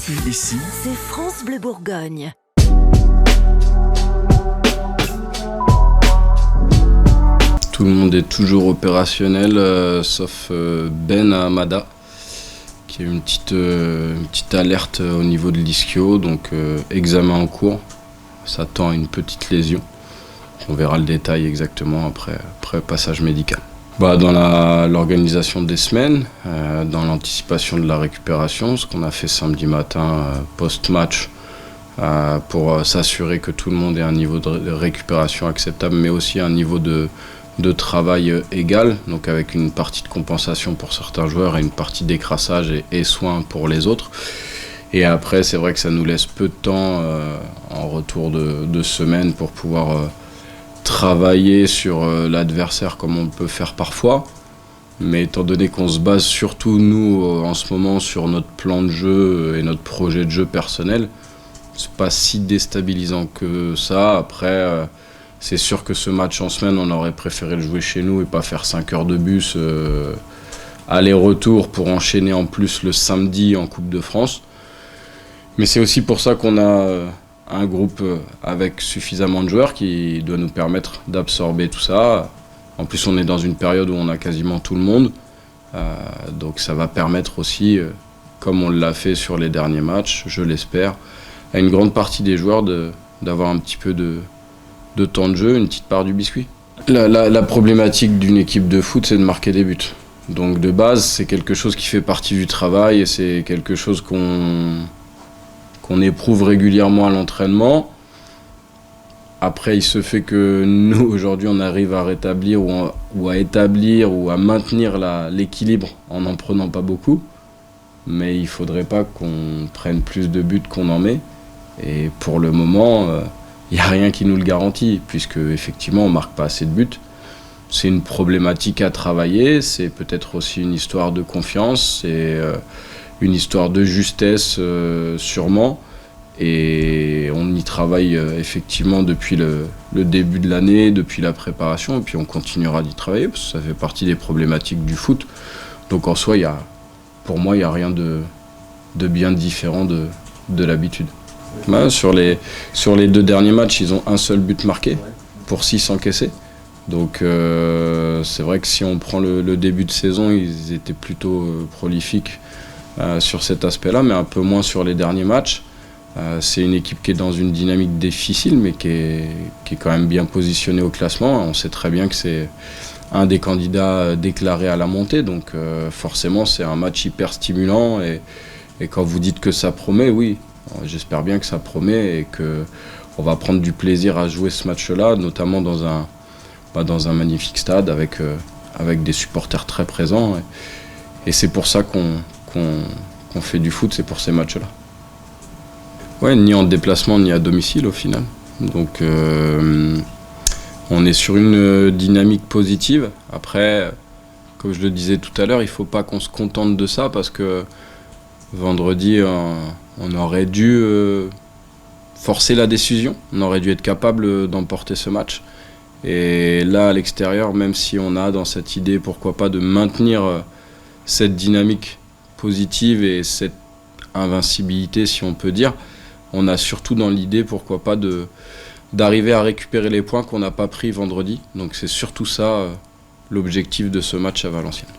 Ici, c'est France Bleu Bourgogne. Tout le monde est toujours opérationnel, sauf Ben à Amada, qui a une petite alerte au niveau de l'ischio, donc examen en cours. Ça tend à une petite lésion. On verra le détail exactement après passage médical. Dans l'organisation des semaines, dans l'anticipation de la récupération, ce qu'on a fait samedi matin post-match, pour s'assurer que tout le monde ait un niveau de récupération acceptable, mais aussi un niveau de travail égal, donc avec une partie de compensation pour certains joueurs et une partie d'écrassage et soins pour les autres. Et après, c'est vrai que ça nous laisse peu de temps en retour de semaine pour pouvoir travailler sur l'adversaire comme on peut faire parfois. Mais étant donné qu'on se base surtout, nous, en ce moment, sur notre plan de jeu et notre projet de jeu personnel, c'est pas si déstabilisant que ça. Après, c'est sûr que ce match en semaine, on aurait préféré le jouer chez nous et pas faire 5 heures de bus aller-retour pour enchaîner en plus le samedi en Coupe de France. Mais c'est aussi pour ça qu'on a un groupe avec suffisamment de joueurs qui doit nous permettre d'absorber tout ça. En plus, on est dans une période où on a quasiment tout le monde. Donc ça va permettre aussi, comme on l'a fait sur les derniers matchs, je l'espère, à une grande partie des joueurs d'avoir un petit peu de temps de jeu, une petite part du biscuit. La problématique d'une équipe de foot, c'est de marquer des buts. Donc de base, c'est quelque chose qui fait partie du travail et c'est quelque chose qu'on éprouve régulièrement à l'entraînement. Après, il se fait que nous, aujourd'hui, on arrive à rétablir ou à établir ou à maintenir l'équilibre en n'en prenant pas beaucoup. Mais il ne faudrait pas qu'on prenne plus de buts qu'on en met. Et pour le moment, il n'y a rien qui nous le garantit, puisque effectivement, on ne marque pas assez de buts. C'est une problématique à travailler, c'est peut-être aussi une histoire de confiance, c'est une histoire de justesse sûrement. Et on y travaille effectivement depuis le début de l'année, depuis la préparation, et puis on continuera d'y travailler, parce que ça fait partie des problématiques du foot. Donc en soi, pour moi, il n'y a rien de bien différent de l'habitude. Sur les 2 derniers matchs, ils ont un seul but marqué pour 6 encaissés. Donc c'est vrai que si on prend le début de saison, ils étaient plutôt prolifiques sur cet aspect-là, mais un peu moins sur les derniers matchs. C'est une équipe qui est dans une dynamique difficile, mais qui est quand même bien positionnée au classement. On sait très bien que c'est un des candidats déclarés à la montée, donc forcément c'est un match hyper stimulant. Et quand vous dites que ça promet, oui, j'espère bien que ça promet et qu'on va prendre du plaisir à jouer ce match-là, notamment dans un magnifique stade avec des supporters très présents. Et c'est pour ça qu'on fait du foot, c'est pour ces matchs-là. Ouais, ni en déplacement ni à domicile au final. Donc on est sur une dynamique positive. Après, comme je le disais tout à l'heure, il ne faut pas qu'on se contente de ça parce que vendredi, on aurait dû forcer la décision. On aurait dû être capable d'emporter ce match. Et là, à l'extérieur, même si on a dans cette idée, pourquoi pas, de maintenir cette dynamique positive et cette invincibilité, si on peut dire, on a surtout dans l'idée, pourquoi pas, d'arriver à récupérer les points qu'on n'a pas pris vendredi. Donc c'est surtout ça l'objectif de ce match à Valenciennes.